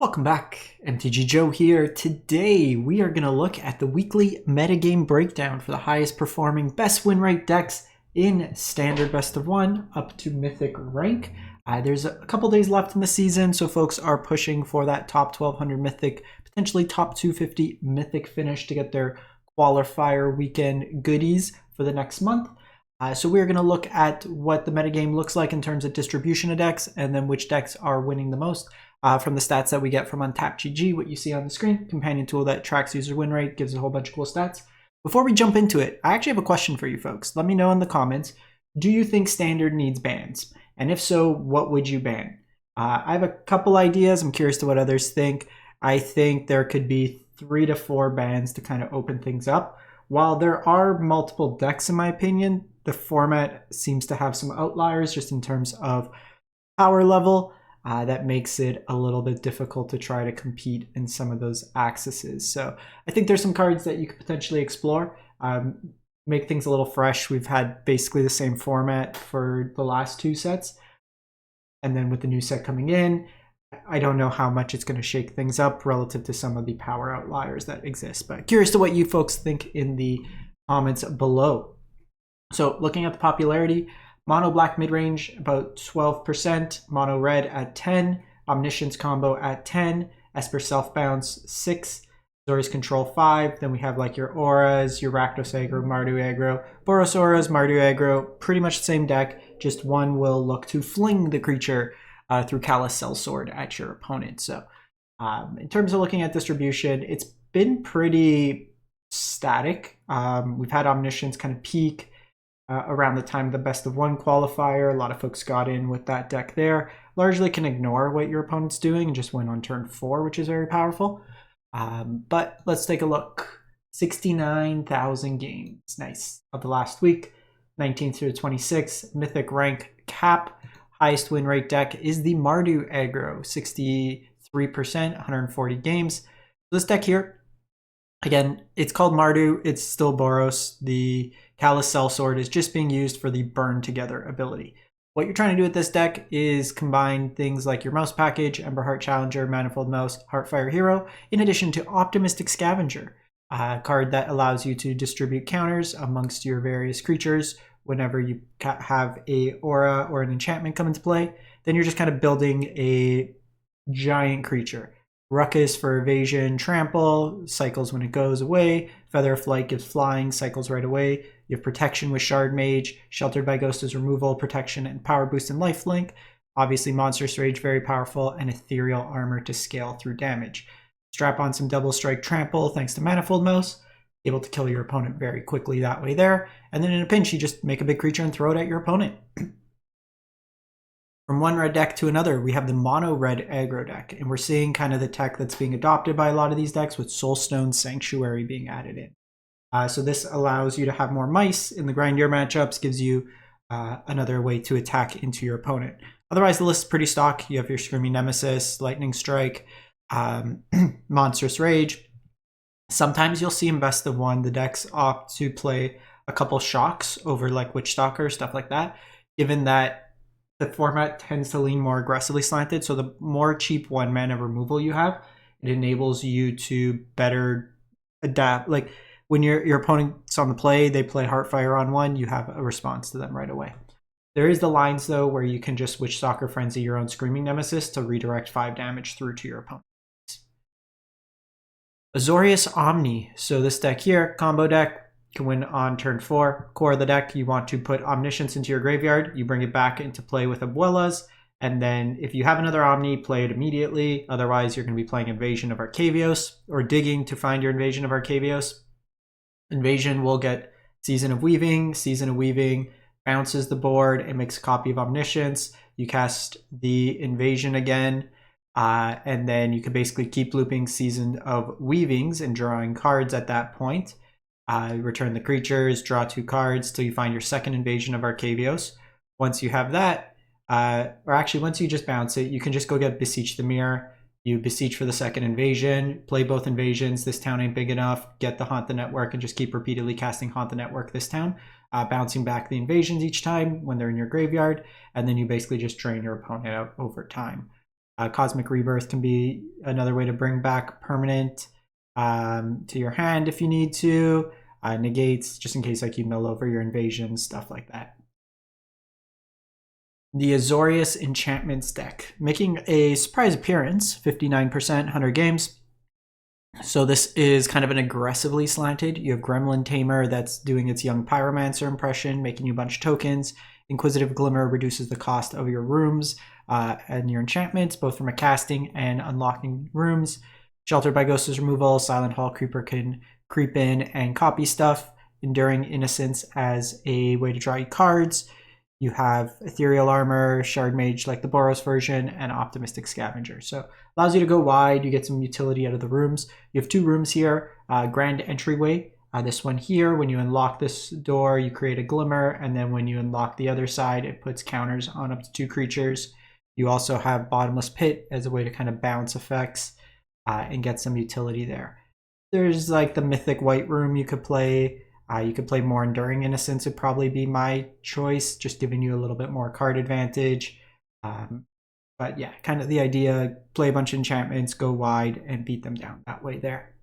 Welcome back, MTG Joe here. Today we are going to look at the weekly metagame breakdown for the highest performing best win rate decks in standard best of one up to Mythic rank. There's a couple days left in the season, so folks are pushing for that top 1200 Mythic, potentially top 250 Mythic finish to get their qualifier weekend goodies for the next month. So we're going to look at what the metagame looks like in terms of distribution of decks and then which decks are winning the most. From the stats that we get from UntapkedGG, what you see on the screen, companion tool that tracks user win rate, gives a whole bunch of cool stats. Before we jump into it, I actually have a question for you folks. Let me know in the comments, do you think standard needs bans? And if so, what would you ban? I have a couple ideas. I'm curious to what others think. I think there could be 3 to 4 bans to kind of open things up. While there are multiple decks, in my opinion, the format seems to have some outliers just in terms of power level. That makes it a little bit difficult to try to compete in some of those axes. So I think there's some cards that you could potentially explore, make things a little fresh. We've had basically the same format for the last 2 sets. And then with the new set coming in, I don't know how much it's going to shake things up relative to some of the power outliers that exist. But curious to what you folks think in the comments below. So looking at the popularity, Mono Black Midrange about 12%, Mono Red at 10, Omniscience Combo at 10, Esper Self Bounce 6, Azorius Control 5, then we have like your Auras, your Rakdos Aggro, Mardu Aggro, Boros Auras, Mardu Aggro, pretty much the same deck, just one will look to fling the creature through Callous Sellsword at your opponent. So in terms of looking at distribution, it's been pretty static. We've had Omniscience kind of peak around the time of the best of one qualifier. A lot of folks got in with that deck there. Largely can ignore what your opponent's doing and just win on turn 4, which is very powerful. But let's take a look. 69,000 games. Nice. Of the last week, 19th through 26th. Mythic rank cap. Highest win rate deck is the Mardu Aggro. 63%, 140 games. This deck here, again, it's called Mardu. It's still Boros. The Callous Sellsword is just being used for the burn together ability. What you're trying to do with this deck is combine things like your Mouse package, Emberheart Challenger, Manifold Mouse, Heartfire Hero, in addition to Optimistic Scavenger, a card that allows you to distribute counters amongst your various creatures whenever you have a aura or an enchantment come into play. Then you're just kind of building a giant creature. Ruckus for evasion, trample, cycles when it goes away. Feather of Flight gives flying, cycles right away. You have protection with Shard Mage, Sheltered by Ghost is removal, protection, and power boost and lifelink. Obviously, Monstrous Rage, very powerful, and Ethereal Armor to scale through damage. Strap on some Double Strike Trample thanks to Manifold Mouse, able to kill your opponent very quickly that way there. And then in a pinch, you just make a big creature and throw it at your opponent. From one red deck to another, we have the Mono Red Aggro deck, and we're seeing kind of the tech that's being adopted by a lot of these decks with Soulstone Sanctuary being added in. So this allows you to have more mice in the grind your matchups, gives you another way to attack into your opponent. Otherwise, the list is pretty stock. You have your Screaming Nemesis, Lightning Strike, Monstrous Rage. Sometimes you'll see in best of one, the decks opt to play a couple shocks over like Witchstalker, stuff like that, given that the format tends to lean more aggressively slanted. So the more cheap 1-mana removal you have, it enables you to better adapt. Like when your opponent's on the play, they play Heartfire on 1, you have a response to them right away. There is the lines though where you can just Witchstalker Frenzy your own Screaming Nemesis to redirect 5 damage through to your opponent. Azorius Omni. So this deck here, combo deck, can win on turn 4. Core of the deck, you want to put Omniscience into your graveyard. You bring it back into play with Abuelas. And then if you have another Omni, play it immediately. Otherwise, you're going to be playing Invasion of Arcavios or digging to find your Invasion of Arcavios. Invasion will get Season of Weaving. Season of Weaving bounces the board and makes a copy of Omniscience. You cast the Invasion again. And then you can basically keep looping Season of Weavings and drawing cards at that point. Return the creatures, draw 2 cards till you find your second Invasion of Arcavios. Once you have that, or actually once you just bounce it, you can just go get Beseech the Mirror. You beseech for the second invasion, play both invasions. This town ain't big enough. Get the Haunt the Network and just keep repeatedly casting Haunt the Network this town, bouncing back the invasions each time when they're in your graveyard. And then you basically just drain your opponent out over time. Cosmic Rebirth can be another way to bring back permanent to your hand if you need to. Negates, just in case like you mill over your invasions, stuff like that. The Azorius Enchantments deck, making a surprise appearance, 59%, 100 games. So this is kind of an aggressively slanted. You have Gremlin Tamer that's doing its Young Pyromancer impression, making you a bunch of tokens. Inquisitive Glimmer reduces the cost of your rooms and your enchantments, both from a casting and unlocking rooms. Sheltered by Ghost's removal, Silent Hall Creeper can creep in and copy stuff. Enduring Innocence as a way to draw you cards. You have Ethereal Armor, Shard Mage like the Boros version, and Optimistic Scavenger. So allows you to go wide, you get some utility out of the rooms. You have 2 rooms here, Grand Entryway. This one here, when you unlock this door, you create a Glimmer, and then when you unlock the other side, it puts counters on up to 2 creatures. You also have Bottomless Pit as a way to kind of bounce effects and get some utility there. There's like the Mythic White Room you could play. You could play more Enduring Innocence would probably be my choice, just giving you a little bit more card advantage. But yeah, kind of the idea, play a bunch of enchantments, go wide, and beat them down that way there.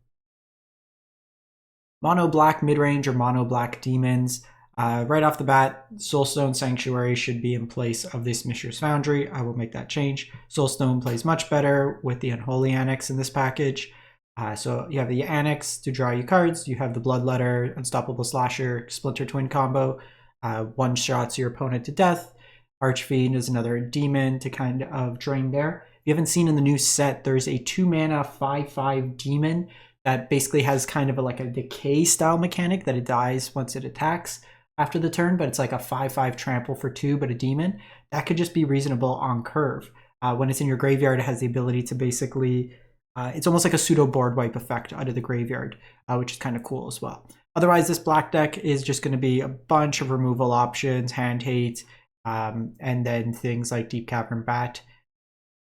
Mono Black Midrange or Mono Black Demons. Right off the bat, Soulstone Sanctuary should be in place of this Mishra's Foundry. I will make that change. Soulstone plays much better with the Unholy Annex in this package. So you have the Annex to draw you cards. You have the Bloodletter, Unstoppable Slasher, Splinter Twin combo. One-shots your opponent to death. Archfiend is another demon to kind of drain there. If you haven't seen in the new set, there's a 2-mana 5/5 demon that basically has kind of like a decay style mechanic that it dies once it attacks after the turn, but it's like a 5/5 trample for 2, but a demon. That could just be reasonable on curve. When it's in your graveyard, it has the ability to basically, it's almost like a pseudo board wipe effect out of the graveyard, which is kind of cool as well. Otherwise, this black deck is just going to be a bunch of removal options, Hand Hate, and then things like Deep Cavern Bat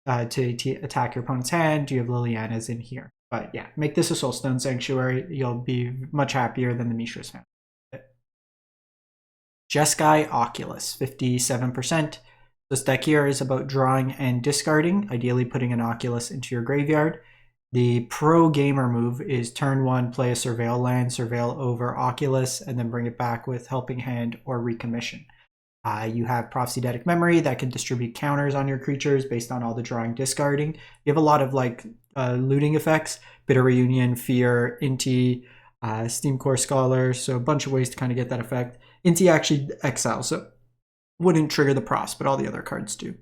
to attack your opponent's hand. You have Liliana's in here. But yeah, make this a Soulstone Sanctuary. You'll be much happier than the Mishra's Foundry. Jeskai Oculus, 57%. This deck here is about drawing and discarding, ideally putting an Oculus into your graveyard. The pro gamer move is turn 1, play a Surveil land, Surveil over Oculus, and then bring it back with Helping Hand or Recommission. You have Prophecy-Datic Memory that can distribute counters on your creatures based on all the drawing discarding. You have a lot of like looting effects, Bitter Reunion, Fear, Inti, Steam Core Scholar, so a bunch of ways to kind of get that effect. Inti actually exiles, so wouldn't trigger the Pross, but all the other cards do.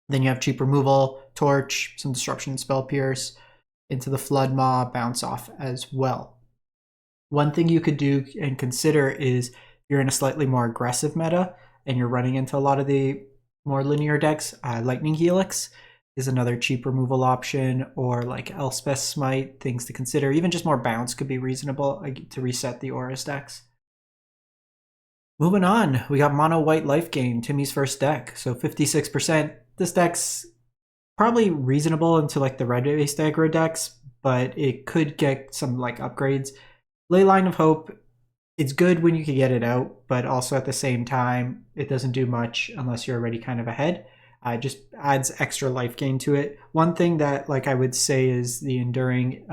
Then you have cheap removal, Torch, some Disruption, Spell Pierce, into the Flood Maw, bounce off as well. One thing you could do and consider is you're in a slightly more aggressive meta and you're running into a lot of the more linear decks. Lightning Helix is another cheap removal option, or like Elspeth Smite, things to consider. Even just more bounce could be reasonable to reset the Auras decks. Moving on, we got Mono White Lifegain, Timmy's first deck. So 56%. This deck's probably reasonable into like the red-based aggro decks, but it could get some like upgrades. Leyline of Hope, it's good when you can get it out, but also at the same time, it doesn't do much unless you're already kind of ahead. It just adds extra life gain to it. One thing that like I would say is the Enduring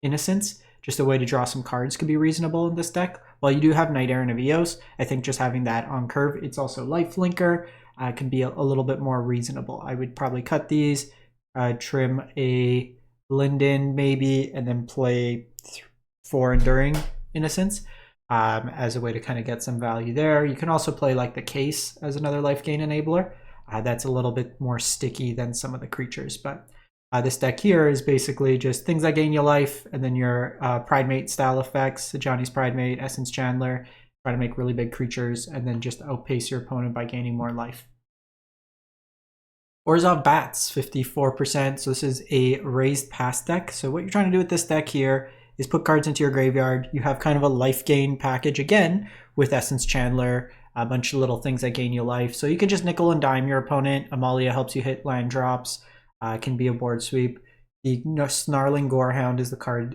Innocence, just a way to draw some cards, could be reasonable in this deck. While you do have Knight Errant of Eos, I think just having that on curve, it's also Life Linker, can be a little bit more reasonable. I would probably cut these, trim a Linden maybe, and then play 4 Enduring Innocence as a way to kind of get some value there. You can also play like the Case as another life gain enabler. That's a little bit more sticky than some of the creatures, but this deck here is basically just things that gain you life, and then your Pridemate style effects, Johnny's Pridemate, Essence Chandler, try to make really big creatures, and then just outpace your opponent by gaining more life. Orzhov Bats, 54%. So this is a raised pass deck. So what you're trying to do with this deck here is put cards into your graveyard. You have kind of a life gain package again with Essence Chandler, a bunch of little things that gain you life. So you can just nickel and dime your opponent. Amalia helps you hit land drops. Can be a board sweep. The Snarling Gorehound is the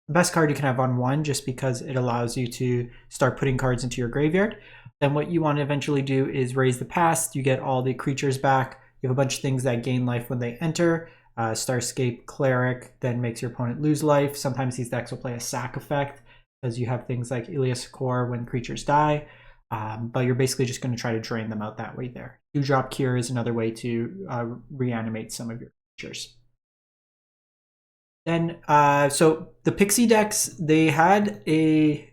best card you can have on one, just because it allows you to start putting cards into your graveyard. Then what you want to eventually do is raise the past. You get all the creatures back, You have a bunch of things that gain life when they enter. Starscape Cleric then makes your opponent lose life. Sometimes these decks will play a sack effect, because you have things like Ilias Core when creatures die, but you're basically just going to try to drain them out that way there. 2-drop Cure is another way to reanimate some of your creatures. Then, so the Pixie decks, they had a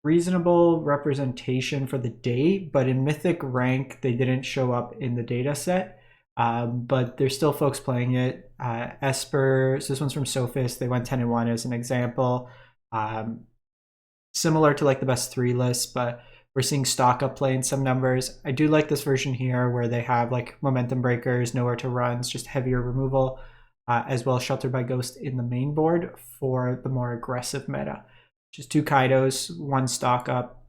reasonable representation for the day, but in Mythic rank, they didn't show up in the data set, but there's still folks playing it. Esper, so this one's from Sophist, they went 10-1 as an example. Similar to like the best 3 list, but we're seeing stock up play in some numbers. I do like this version here where they have like momentum breakers, nowhere to run, it's just heavier removal, as well as Sheltered by Ghost in the main board for the more aggressive meta. Just 2 Kaidos, 1 stock up.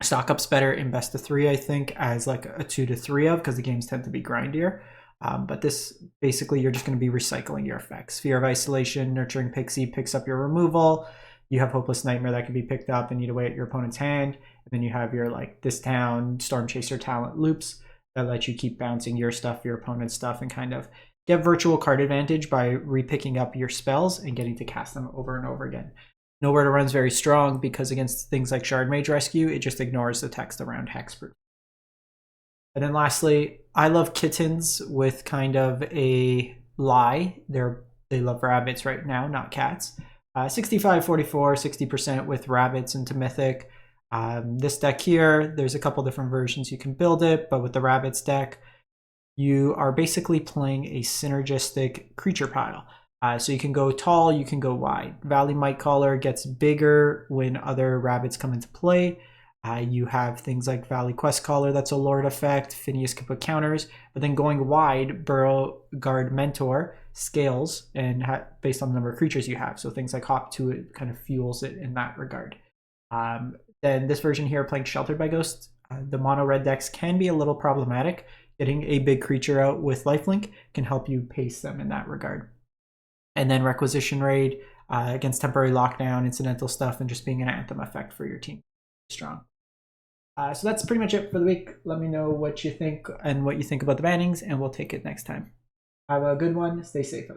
Stock up's better in best of 3, I think, as like a 2 to 3 of, because the games tend to be grindier. But this, basically, you're just going to be recycling your effects. Fear of Isolation, Nurturing Pixie picks up your removal. You have Hopeless Nightmare that can be picked up and eat away at your opponent's hand. And then you have your like This Town, Storm Chaser talent loops that let you keep bouncing your stuff, your opponent's stuff, and kind of get virtual card advantage by repicking up your spells and getting to cast them over and over again. Nowhere to Run's very strong because against things like Shard Mage Rescue, it just ignores the text around Hexproof. And then lastly, I love Kittens with kind of a lie. They love rabbits right now, not cats. 65, 44, 60% with rabbits into Mythic. This deck here, there's a couple different versions you can build it, but with the rabbits deck, you are basically playing a synergistic creature pile. So you can go tall, you can go wide. Valley Mightcaller gets bigger when other rabbits come into play. You have things like Valley Questcaller, that's a Lord effect. Phineas can put counters, but then going wide, Burrow Guard Mentor scales and based on the number of creatures you have. So things like Hop 2, it kind of fuels it in that regard. Then this version here, playing Sheltered by Ghost, the mono red decks can be a little problematic. Getting a big creature out with lifelink can help you pace them in that regard. And then Requisition Raid against temporary lockdown, incidental stuff, and just being an anthem effect for your team. Strong. So that's pretty much it for the week. Let me know what you think and what you think about the bannings, and we'll take it next time. Have a good one. Stay safe.